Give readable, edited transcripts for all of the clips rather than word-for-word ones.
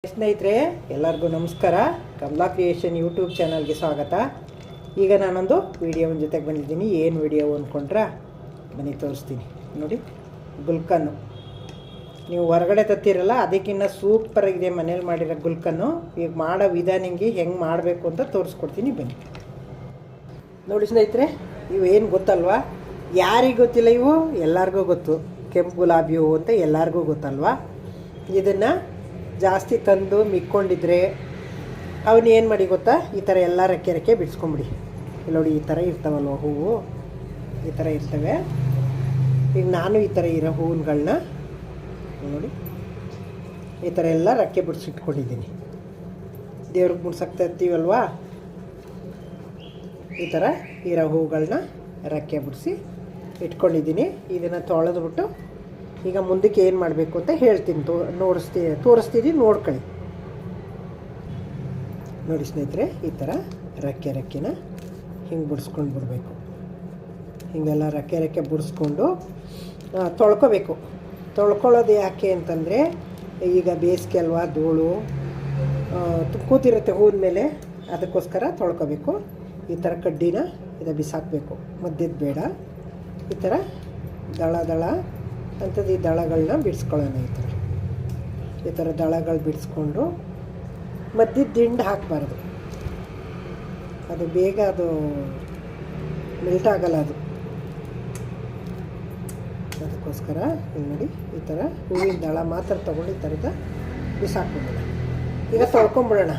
ಸ್ನೇಹಿತರೆ ಎಲ್ಲರಿಗೂ ನಮಸ್ಕಾರ. ಕಮಲಾ ಕ್ರಿಯೇಷನ್ ಯೂಟ್ಯೂಬ್ ಚಾನಲ್ಗೆ ಸ್ವಾಗತ. ಈಗ ನಾನೊಂದು ವಿಡಿಯೋನ ಜೊತೆಗೆ ಬಂದಿದ್ದೀನಿ. ಏನು ವಿಡಿಯೋ ಅಂದ್ಕೊಂಡ್ರೆ ಬನ್ನಿ ತೋರಿಸ್ತೀನಿ ನೋಡಿ. ಗುಲ್ಕನ್ನು ನೀವು ಹೊರಗಡೆ ತತ್ತಿರಲ್ಲ, ಅದಕ್ಕಿಂತ ಸೂಪರಾಗಿದೆ ಮನೇಲಿ ಮಾಡಿರೋ ಗುಲ್ಕನ್ನು. ಈಗ ಮಾಡೋ ವಿಧಾನಿಂಗೆ ಹೆಂಗೆ ಮಾಡಬೇಕು ಅಂತ ತೋರಿಸ್ಕೊಡ್ತೀನಿ ಬನ್ನಿ ನೋಡಿ. ಸ್ನೇಹಿತರೆ ಇವು ಏನು ಗೊತ್ತಲ್ವಾ? ಯಾರಿಗೆ ಗೊತ್ತಿಲ್ಲ, ಇವು ಎಲ್ಲರಿಗೂ ಗೊತ್ತು. ಕೆಂಪು ಗುಲಾಬಿ ಹೂವು ಅಂತ ಎಲ್ಲರಿಗೂ ಗೊತ್ತಲ್ವಾ? ಇದನ್ನು ಜಾಸ್ತಿ ತಂದು ಮಿಕ್ಕೊಂಡಿದ್ರೆ ಅವನ್ನ ಏನು ಮಾಡಿ ಗೊತ್ತಾ, ಈ ಥರ ಎಲ್ಲ ರೆಕ್ಕೆ ರೆಕ್ಕೆ ಬಿಡಿಸ್ಕೊಂಬಿಡಿ. ಇಲ್ಲಿ ನೋಡಿ, ಈ ಥರ ಇರ್ತಾವಲ್ವ ಹೂವು, ಈ ಥರ ಇರ್ತವೆ. ಈಗ ನಾನು ಈ ಥರ ಇರೋ ಹೂವುಗಳನ್ನ ನೋಡಿ ಈ ಥರ ಎಲ್ಲ ರೆಕ್ಕೆ ಬಿಡಿಸಿಟ್ಕೊಂಡಿದ್ದೀನಿ. ದೇವ್ರಿಗೆ ಮುಡ್ಸಕ್ಕೆ ತರ್ತೀವಲ್ವಾ, ಈ ಥರ ಇರೋ ಹೂವುಗಳನ್ನ ರೆಕ್ಕೆ ಬಿಡಿಸಿ ಇಟ್ಕೊಂಡಿದ್ದೀನಿ. ಇದನ್ನು ತೊಳೆದ್ಬಿಟ್ಟು ಈಗ ಮುಂದಕ್ಕೆ ಏನು ಮಾಡಬೇಕು ಅಂತ ಹೇಳ್ತೀನಿ, ತೋರಿಸ್ತೀನಿ, ನೋಡ್ಕೊಳ್ಳಿ ನೋಡಿ. ಸ್ನೇಹಿತರೆ ಈ ಥರ ರೆಕ್ಕೆನ ಹಿಂಗೆ ಬಿಡಿಸ್ಕೊಂಡು ಬಿಡಬೇಕು. ಹೀಗೆಲ್ಲ ರೆಕ್ಕೆ ಬಿಡಿಸ್ಕೊಂಡು ತೊಳ್ಕೊಬೇಕು. ತೊಳ್ಕೊಳ್ಳೋದು ಯಾಕೆ ಅಂತಂದರೆ, ಈಗ ಬೇಸಿಗೆ ಅಲ್ವಾ, ಧೂಳು ಕೂತಿರುತ್ತೆ ಹೂವಿನ ಮೇಲೆ, ಅದಕ್ಕೋಸ್ಕರ ತೊಳ್ಕೊಬೇಕು. ಈ ಥರ ಕಡ್ಡಿನ ಇದು ಬಿಸಾಕಬೇಕು, ಮಧ್ಯದ ಬೇಡ. ಈ ಥರ ದಳ ಅಂಥದ್ದು ಈ ದಳಗಳನ್ನ ಬಿಡಿಸ್ಕೊಳ್ಳೋಣ. ಈ ಥರ ದಳಗಳು ಬಿಡಿಸ್ಕೊಂಡು ಮಧ್ಯದ ದಿಂಡು ಹಾಕಬಾರ್ದು, ಅದು ಬೇಗ ಅದು ಮೆಲ್ಟ್ ಆಗಲ್ಲ ಅದು. ಅದಕ್ಕೋಸ್ಕರ ನೋಡಿ ಈ ಥರ ಹೂವಿನ ದಳ ಮಾತ್ರ ತೊಗೊಂಡು ಈ ಥರದ ಬಿಸಾಕ್ಬಿಡೋಣ. ಈಗ ತೊಳ್ಕೊಂಬಿಡೋಣ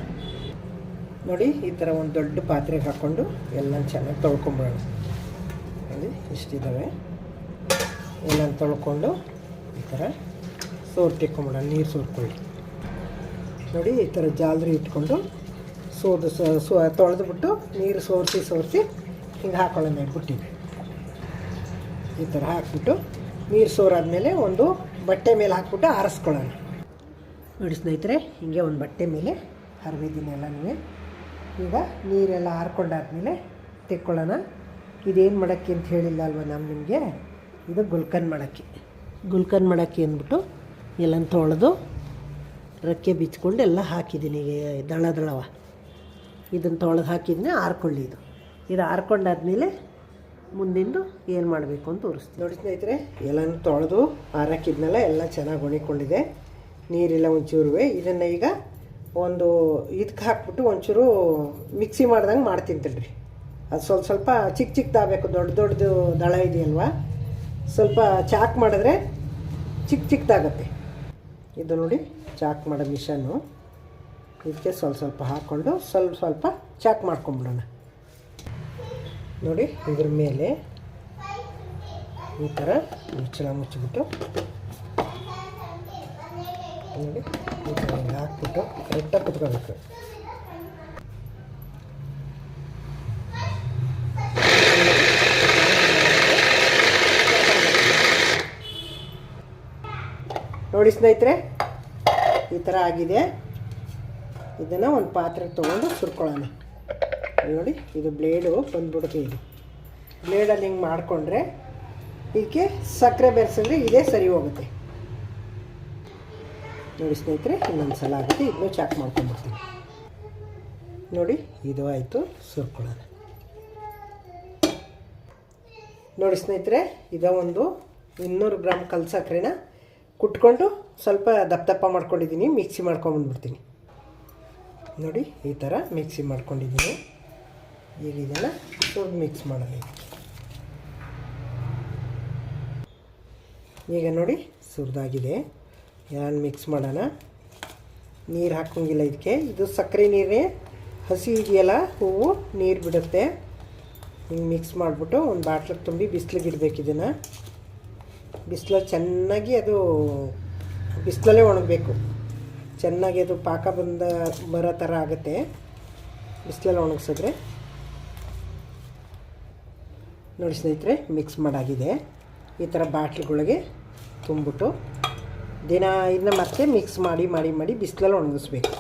ನೋಡಿ. ಈ ಥರ ಒಂದು ದೊಡ್ಡ ಪಾತ್ರೆಗೆ ಹಾಕ್ಕೊಂಡು ಎಲ್ಲ ಚೆನ್ನಾಗಿ ತೊಳ್ಕೊಂಬಿಡೋಣ. ನೋಡಿ ಇಷ್ಟಿದ್ದಾವೆ. ಎಲ್ಲ ತೊಳ್ಕೊಂಡು ಈ ಥರ ಸೋರ್ತಿಕ್ಕೊಂಬಿಡೋಣ. ನೀರು ಸೋರ್ಕೊಳ್ಳಿ ನೋಡಿ. ಈ ಥರ ಜಾಲರಿ ಇಟ್ಕೊಂಡು ತೊಳೆದ್ಬಿಟ್ಟು ನೀರು ಸೋರಿಸಿ ಹಿಂಗೆ ಹಾಕೊಳ್ಳೋಣ. ಇಟ್ಬಿಟ್ಟಿವಿ ಈ ಥರ ಹಾಕ್ಬಿಟ್ಟು ನೀರು ಸೋರಾದ್ಮೇಲೆ ಒಂದು ಬಟ್ಟೆ ಮೇಲೆ ಹಾಕ್ಬಿಟ್ಟು ಆರಿಸ್ಕೊಳ್ಳೋಣ ನೋಡಿ. ಸ್ನೇಹಿತರೆ ಹಿಂಗೆ ಒಂದು ಬಟ್ಟೆ ಮೇಲೆ ಹರಿದಿದ್ದೀನಿ ಎಲ್ಲನೂ. ಈಗ ನೀರೆಲ್ಲ ಹಾರ್ಕೊಂಡಾದ್ಮೇಲೆ ತೆಕ್ಕೊಳ್ಳೋಣ. ಇದೇನು ಮಾಡೋಕ್ಕೆ ಅಂತ ಹೇಳಿಲ್ಲ ಅಲ್ವ ನಾನು ನಿಮಗೆ, ಇದು ಗುಲ್ಕನ್ ಮಾಡೋಕ್ಕೆ ಅಂದ್ಬಿಟ್ಟು ಎಲ್ಲ ತೊಳೆದು ರೆಕ್ಕೆ ಬಿಚ್ಕೊಂಡು ಎಲ್ಲ ಹಾಕಿದ್ದೀನಿ. ಈಗ ದಳವ ಇದನ್ನು ತೊಳೆದು ಹಾಕಿದ್ದೀನಿ, ಹಾರ್ಕೊಳ್ಳಿ. ಇದು ಹಾರ್ಕೊಂಡಾದ್ಮೇಲೆ ಮುಂದಿಂದು ಏನು ಮಾಡಬೇಕು ಅಂತ ತೋರಿಸ್ತೀನಿ ನೋಡಿ. ಸ್ನೇಹಿತರೆ ಎಲ್ಲನೂ ತೊಳೆದು ಹಾರಾಕಿದ್ನೆಲ್ಲ ಎಲ್ಲ ಚೆನ್ನಾಗಿ ಒಣಗಿಕೊಂಡಿದೆ, ನೀರೆಲ್ಲ ಒಂಚೂರುವೆ. ಇದನ್ನು ಈಗ ಒಂದು ಇದಕ್ಕೆ ಹಾಕ್ಬಿಟ್ಟು ಒಂಚೂರು ಮಿಕ್ಸಿ ಮಾಡ್ದಂಗೆ ಮಾಡ್ತೀನಿ ತಡ್ರಿ. ಅದು ಸ್ವಲ್ಪ ಚಿಕ್ಕದಾಗಬೇಕು. ದೊಡ್ಡದು ದಳ ಇದೆಯಲ್ವ, ಸ್ವಲ್ಪ ಚಾಕ್ ಮಾಡಿದ್ರೆ ಚಿಕ್ಕದಾಗತ್ತೆ. ಇದು ನೋಡಿ ಚಾಕ್ ಮಾಡೋ ಮಿಷನ್ನು. ಇದಕ್ಕೆ ಸ್ವಲ್ಪ ಹಾಕ್ಕೊಂಡು ಸ್ವಲ್ಪ ಚಾಕ್ ಮಾಡ್ಕೊಂಬಿಡೋಣ ನೋಡಿ. ಇದ್ರ ಮೇಲೆ ಈ ಥರ ಮುಚ್ಚಳ ಮುಚ್ಚಿಬಿಟ್ಟು ನೋಡಿ ಈ ಥರ ಹಾಕ್ಬಿಟ್ಟು ಕರೆಕ್ಟಾಗಿ ಕುತ್ಕೋಬೇಕು. ನೋಡಿ ಸ್ನೇಹಿತರೆ ಈ ಥರ ಆಗಿದೆ. ಇದನ್ನು ಒಂದು ಪಾತ್ರೆಗೆ ತೊಗೊಂಡು ಸುರ್ಕೊಳ್ಳೋಣ ನೋಡಿ. ಇದು ಬ್ಲೇಡು ಬಂದ್ಬಿಡುತ್ತೆ. ಇದು ಬ್ಲೇಡಲ್ಲಿ ಹಿಂಗೆ ಮಾಡಿಕೊಂಡ್ರೆ ಇದಕ್ಕೆ ಸಕ್ಕರೆ ಬೆರೆಸಿದ್ರೆ ಇದೇ ಸರಿ ಹೋಗುತ್ತೆ ನೋಡಿ. ಸ್ನೇಹಿತರೆ ಇನ್ನೊಂದು ಸಲ ಆಗುತ್ತೆ. ಇದನ್ನು ಚಾಕ್ ಮಾಡ್ಕೊಂಡ್ಬಿಡ್ತೀನಿ ನೋಡಿ. ಇದು ಆಯಿತು, ಸುರ್ಕೊಳ್ಳೋಣ ನೋಡಿ. ಸ್ನೇಹಿತರೆ ಒಂದು 200 ಗ್ರಾಮ್ ಕಲ್ ಸಕ್ಕರೆನ ಕುಟ್ಕೊಂಡು ಸ್ವಲ್ಪ ದಪ್ಪ ಮಾಡ್ಕೊಂಡಿದ್ದೀನಿ. ಮಿಕ್ಸಿ ಮಾಡ್ಕೊಂಬಂದ್ಬಿಡ್ತೀನಿ ನೋಡಿ. ಈ ಥರ ಮಿಕ್ಸಿ ಮಾಡ್ಕೊಂಡಿದ್ದೀನಿ. ಈಗ ಇದನ್ನು ಸ್ವಲ್ಪ ಮಿಕ್ಸ್ ಮಾಡೋಣ. ಈಗ ನೋಡಿ ಸುರಿದಾಗಿದೆ. ನಾನು ಮಿಕ್ಸ್ ಮಾಡೋಣ. ನೀರು ಹಾಕೋಂಗಿಲ್ಲ ಇದಕ್ಕೆ. ಇದು ಸಕ್ಕರೆ ನೀರೇ, ಹಸಿ ಇದೆಯಲ್ಲ ಹೂವು, ನೀರು ಬಿಡುತ್ತೆ. ಹಿಂಗೆ ಮಿಕ್ಸ್ ಮಾಡಿಬಿಟ್ಟು ಒಂದು ಬಾಟ್ಲಿಗೆ ತುಂಬಿ ಬಿಸಿಲಿಗೆ ಇಡಬೇಕು. ಇದನ್ನು ಬಿಸಿಲಲ್ಲಿ ಚೆನ್ನಾಗಿ ಅದು ಬಿಸಿಲಲ್ಲೇ ಒಣಗಬೇಕು. ಚೆನ್ನಾಗಿ ಅದು ಪಾಕ ಬರೋ ಥರ ಆಗುತ್ತೆ ಬಿಸಿಲಲ್ಲಿ ಒಣಗಿಸಿದ್ರೆ ನೋಡಿ. ಸ್ನೇಹಿತರೆ ಮಿಕ್ಸ್ ಮಾಡಾಗಿದೆ. ಈ ಥರ ಬಾಟ್ಲಿಗಳಿಗೆ ತುಂಬಿಬಿಟ್ಟು ದಿನ ಇದನ್ನ ಮತ್ತೆ ಮಿಕ್ಸ್ ಮಾಡಿ ಬಿಸಿಲಲ್ಲಿ ಒಣಗಿಸ್ಬೇಕು.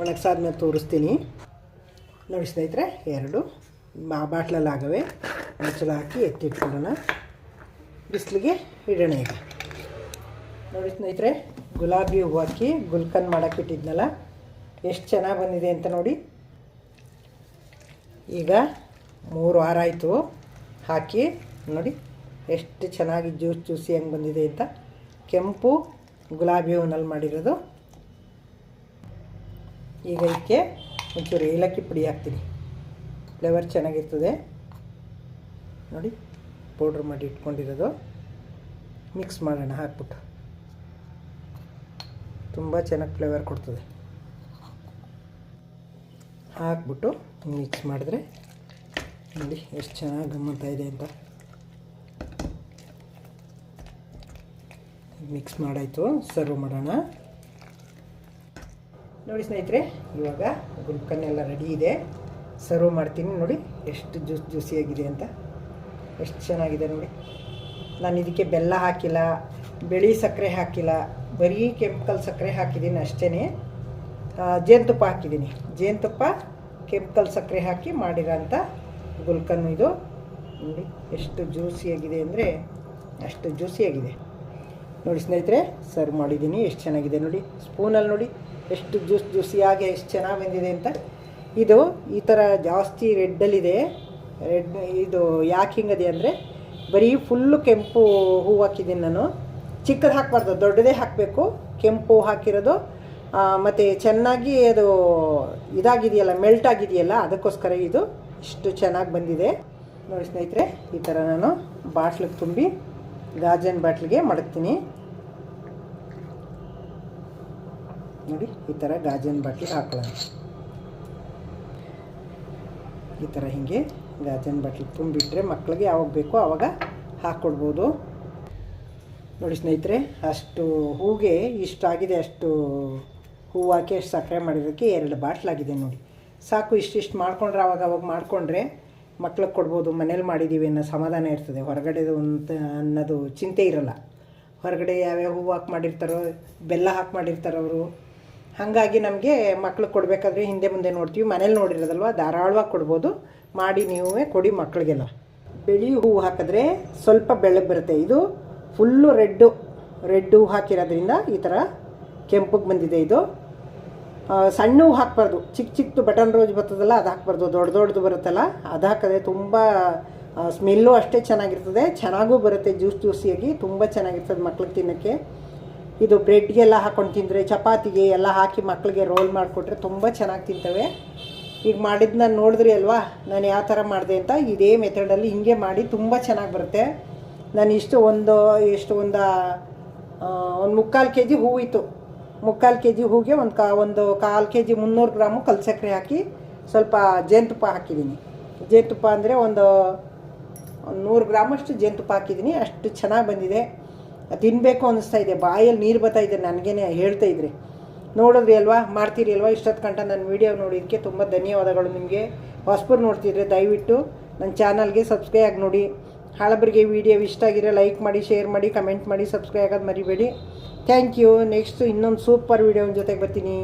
ಒಣಗಿಸಾದ್ಮೇಲೆ ತೋರಿಸ್ತೀನಿ ನೋಡಿ. ಸ್ನೇಹಿತರೆ 2 ಬಾಟ್ಲಲ್ಲಿ ಆಗವೆ. ಮುಚ್ಚಳ ಹಾಕಿ ಎತ್ತಿಟ್ಕೊಳ್ಳೋಣ, ಬಿಸಿಲಿಗೆ ಇಡೋಣ. ಈಗ ನೋಡಿ ಸ್ನೇಹಿತರೆ ಗುಲಾಬಿ ಹೂವು ಹಾಕಿ ಗುಲ್ಕನ್ ಮಾಡೋಕ್ಕಿಟ್ಟಿದ್ನಲ್ಲ ಎಷ್ಟು ಚೆನ್ನಾಗಿ ಬಂದಿದೆ ಅಂತ ನೋಡಿ. ಈಗ 3 ವಾರ ಆಯಿತು ಹಾಕಿ ನೋಡಿ ಎಷ್ಟು ಚೆನ್ನಾಗಿ ಜ್ಯೂಸಿ ಹೆಂಗೆ ಬಂದಿದೆ ಅಂತ. ಕೆಂಪು ಗುಲಾಬಿ ಹೂವಿನಲ್ಲಿ ಮಾಡಿರೋದು. ಈಗ ಇದಕ್ಕೆ ಒಂಚೂರು ಏಲಕ್ಕಿ ಪುಡಿ ಹಾಕ್ತೀನಿ, ಫ್ಲೇವರ್ ಚೆನ್ನಾಗಿರ್ತದೆ ನೋಡಿ. ಪೌಡ್ರ್ ಮಾಡಿ ಇಟ್ಕೊಂಡಿರೋದು ಮಿಕ್ಸ್ ಮಾಡೋಣ ಹಾಕ್ಬಿಟ್ಟು, ತುಂಬ ಚೆನ್ನಾಗಿ ಫ್ಲೇವರ್ ಕೊಡ್ತದೆ. ಹಾಕ್ಬಿಟ್ಟು ಮಿಕ್ಸ್ ಮಾಡಿದ್ರೆ ನೋಡಿ ಎಷ್ಟು ಚೆನ್ನಾಗಿ ಗಮ್ಮತ್ತಾ ಇದೆ ಅಂತ. ಮಿಕ್ಸ್ ಮಾಡಾಯಿತು, ಸರ್ವ್ ಮಾಡೋಣ ನೋಡಿ ಸ್ನೇಹಿತರೆ. ಇವಾಗ ಗುಲ್ಕನ್ ಎಲ್ಲ ರೆಡಿ ಇದೆ, ಸರ್ವ್ ಮಾಡ್ತೀನಿ ನೋಡಿ. ಎಷ್ಟು ಜ್ಯೂಸಿಯಾಗಿದೆ ಅಂತ, ಎಷ್ಟು ಚೆನ್ನಾಗಿದೆ ನೋಡಿ. ನಾನು ಇದಕ್ಕೆ ಬೆಲ್ಲ ಹಾಕಿಲ್ಲ, ಬಿಳಿ ಸಕ್ಕರೆ ಹಾಕಿಲ್ಲ, ಬರೀ ಕೆಂಪಲ್ ಸಕ್ಕರೆ ಹಾಕಿದ್ದೀನಿ ಅಷ್ಟೇ. ಜೇನುತುಪ್ಪ ಹಾಕಿದ್ದೀನಿ, ಜೇನುತುಪ್ಪ ಕೆಂಪಲ್ ಸಕ್ಕರೆ ಹಾಕಿ ಮಾಡಿರೋಂಥ ಗುಲ್ಕನ್ ಇದು ನೋಡಿ. ಎಷ್ಟು ಜ್ಯೂಸಿಯಾಗಿದೆ ಅಂದರೆ ಅಷ್ಟು ಜ್ಯೂಸಿಯಾಗಿದೆ ನೋಡಿ ಸ್ನೇಹಿತರೆ. ಸರ್ವ್ ಮಾಡಿದ್ದೀನಿ, ಎಷ್ಟು ಚೆನ್ನಾಗಿದೆ ನೋಡಿ. ಸ್ಪೂನಲ್ಲಿ ನೋಡಿ ಎಷ್ಟು ಜ್ಯೂಸಿಯಾಗಿ ಎಷ್ಟು ಚೆನ್ನಾಗಿ ಬಂದಿದೆ ಅಂತ. ಇದು ಈ ಥರ ಜಾಸ್ತಿ ರೆಡ್ಡಲ್ಲಿದೆ. ರೆಡ್ ಇದು ಯಾಕೆ ಹಿಂಗದೆ ಅಂದರೆ ಬರೀ ಫುಲ್ಲು ಕೆಂಪು ಹೂವು ಹಾಕಿದ್ದೀನಿ ನಾನು. ಚಿಕ್ಕದು ಹಾಕಬಾರ್ದು, ದೊಡ್ಡದೇ ಹಾಕಬೇಕು. ಕೆಂಪು ಹಾಕಿರೋದು ಮತ್ತು ಚೆನ್ನಾಗಿ ಅದು ಇದಾಗಿದೆಯಲ್ಲ, ಮೆಲ್ಟ್ ಆಗಿದೆಯಲ್ಲ, ಅದಕ್ಕೋಸ್ಕರ ಇದು ಇಷ್ಟು ಚೆನ್ನಾಗಿ ಬಂದಿದೆ ನೋಡಿ ಸ್ನೇಹಿತರೆ. ಈ ಥರ ನಾನು ಬಾಟ್ಲಿಗೆ ತುಂಬಿ ಗಾಜಿನ ಬಾಟ್ಲಿಗೆ ಮಡಗ್ತೀನಿ ನೋಡಿ. ಈ ಥರ ಗಾಜಿನ ಬಾಟ್ಲಿಗೆ ಹಾಕೊಳ್ಳೋಣ. ಈ ಥರ ಹೀಗೆ ಗಾಜಿನ ಬಾಟ್ಲಿಗೆ ತುಂಬಿಟ್ರೆ ಮಕ್ಕಳಿಗೆ ಯಾವಾಗ ಬೇಕೋ ಆವಾಗ ಹಾಕ್ಕೊಡ್ಬೋದು ನೋಡಿ ಸ್ನೇಹಿತರೆ. ಅಷ್ಟು ಹೂಗೆ ಇಷ್ಟಾಗಿದೆ, ಅಷ್ಟು ಹೂವು ಹಾಕಿ ಅಷ್ಟು ಸಕ್ಕರೆ ಮಾಡಿರೋಕ್ಕೆ 2 ಬಾಟ್ಲಾಗಿದೆ ನೋಡಿ. ಸಾಕು, ಇಷ್ಟಿಷ್ಟು ಮಾಡ್ಕೊಂಡ್ರೆ ಅವಾಗ ಮಾಡಿಕೊಂಡ್ರೆ ಮಕ್ಳಿಗೆ ಕೊಡ್ಬೋದು. ಮನೇಲಿ ಮಾಡಿದ್ದೀವಿ ಅನ್ನೋ ಸಮಾಧಾನ ಇರ್ತದೆ, ಹೊರಗಡೆದು ಅಂತ ಅನ್ನೋದು ಚಿಂತೆ ಇರೋಲ್ಲ. ಹೊರಗಡೆ ಯಾವ್ಯಾವ ಹೂವು ಹಾಕಿ ಮಾಡಿರ್ತಾರೋ, ಬೆಲ್ಲ ಹಾಕಿ ಮಾಡಿರ್ತಾರೋ ಅವರು. ಹಾಗಾಗಿ ನಮಗೆ ಮಕ್ಳಿಗೆ ಕೊಡಬೇಕಾದ್ರೆ ಹಿಂದೆ ಮುಂದೆ ನೋಡ್ತೀವಿ, ಮನೇಲಿ ನೋಡಿರೋದಲ್ವ, ಧಾರಾಳವಾಗಿ ಕೊಡ್ಬೋದು. ಮಾಡಿ ನೀವೇ ಕೊಡಿ ಮಕ್ಕಳಿಗೆಲ್ಲ. ಬಿಳಿ ಹೂವು ಹಾಕಿದ್ರೆ ಸ್ವಲ್ಪ ಬೆಳ್ಳಗೆ ಬರುತ್ತೆ. ಇದು ಫುಲ್ಲು ರೆಡ್ ಹೂವು ಹಾಕಿರೋದ್ರಿಂದ ಈ ಥರ ಕೆಂಪಗೆ ಬಂದಿದೆ. ಇದು ಸಣ್ಣ ಹೂವು ಹಾಕಬಾರ್ದು, ಚಿಕ್ಕದು ಬಟನ್ ರೋಸ್ ಬರ್ತದಲ್ಲ ಅದು ಹಾಕಬಾರ್ದು, ದೊಡ್ಡದು ಬರುತ್ತಲ್ಲ ಅದು ಹಾಕಿದ್ರೆ ತುಂಬ ಸ್ಮೆಲ್ಲು ಅಷ್ಟೇ ಚೆನ್ನಾಗಿರ್ತದೆ, ಚೆನ್ನಾಗೂ ಬರುತ್ತೆ. ಜ್ಯೂಸಿಯಾಗಿ ತುಂಬ ಚೆನ್ನಾಗಿರ್ತದೆ ಮಕ್ಳಿಗೆ ತಿನ್ನೋಕ್ಕೆ. ಇದು ಬ್ರೆಡ್ಗೆಲ್ಲ ಹಾಕ್ಕೊಂಡು ತಿಂದರೆ, ಚಪಾತಿಗೆ ಎಲ್ಲ ಹಾಕಿ ಮಕ್ಕಳಿಗೆ ರೋಲ್ ಮಾಡಿಕೊಟ್ರೆ ತುಂಬ ಚೆನ್ನಾಗಿ ತಿಂತವೆ. ಈಗ ಮಾಡಿದ್ದು ನಾನು ನೋಡಿದ್ರಿ ಅಲ್ವಾ ನಾನು ಯಾವ ಥರ ಮಾಡಿದೆ ಅಂತ. ಇದೇ ಮೆಥಡಲ್ಲಿ ಹಿಂಗೆ ಮಾಡಿ ತುಂಬ ಚೆನ್ನಾಗಿ ಬರುತ್ತೆ. ನಾನು ಒಂದು 3/4 kg ಹೂವು ಇತ್ತು. 3/4 kg ಹೂವಿಗೆ ಒಂದು 1/4 kg 300 ಗ್ರಾಮು ಕಲ್ ಸಕ್ಕರೆ ಹಾಕಿ ಸ್ವಲ್ಪ ಜೇನುತುಪ್ಪ ಹಾಕಿದ್ದೀನಿ. ಜೇನುತುಪ್ಪ ಅಂದರೆ ಒಂದು 100 ಗ್ರಾಮಷ್ಟು ಜೇನುತುಪ್ಪ ಹಾಕಿದ್ದೀನಿ. ಅಷ್ಟು ಚೆನ್ನಾಗಿ ಬಂದಿದೆ, ತಿನ್ನಬೇಕು ಅನ್ನಿಸ್ತಾ ಇದೆ, ಬಾಯಲ್ಲಿ ನೀರು ಬರ್ತಾ ಇದೆ ನನಗೇನೆ ಹೇಳ್ತಾ ಇದ್ರಿ. ನೋಡಿದ್ರಿ ಅಲ್ವಾ, ಮಾಡ್ತೀರಿ ಅಲ್ವಾ. ಇಷ್ಟೊತ್ತು ಗಂಟ ನನ್ನ ವೀಡಿಯೋ ನೋಡಿದ್ದಕ್ಕೆ ತುಂಬ ಧನ್ಯವಾದಗಳು ನಿಮಗೆ. ಹೊಸಬರು ನೋಡ್ತಿದ್ರೆ ದಯವಿಟ್ಟು ನನ್ನ ಚಾನಲ್ಗೆ ಸಬ್ಸ್ಕ್ರೈಬ್ ಆಗಿ ನೋಡಿ. ಹಳಬರಿಗೆ ವಿಡಿಯೋ ಇಷ್ಟ ಆಗಿರೋ ಲೈಕ್ ಮಾಡಿ, ಶೇರ್ ಮಾಡಿ, ಕಮೆಂಟ್ ಮಾಡಿ, ಸಬ್ಸ್ಕ್ರೈಬ್ ಆಗೋದು ಮರಿಬೇಡಿ. Thank you. ನೆಕ್ಸ್ಟ್ ಇನ್ನೊಂದು ಸೂಪರ್ ವೀಡಿಯೋ ಜೊತೆಗೆ ಬರ್ತೀನಿ.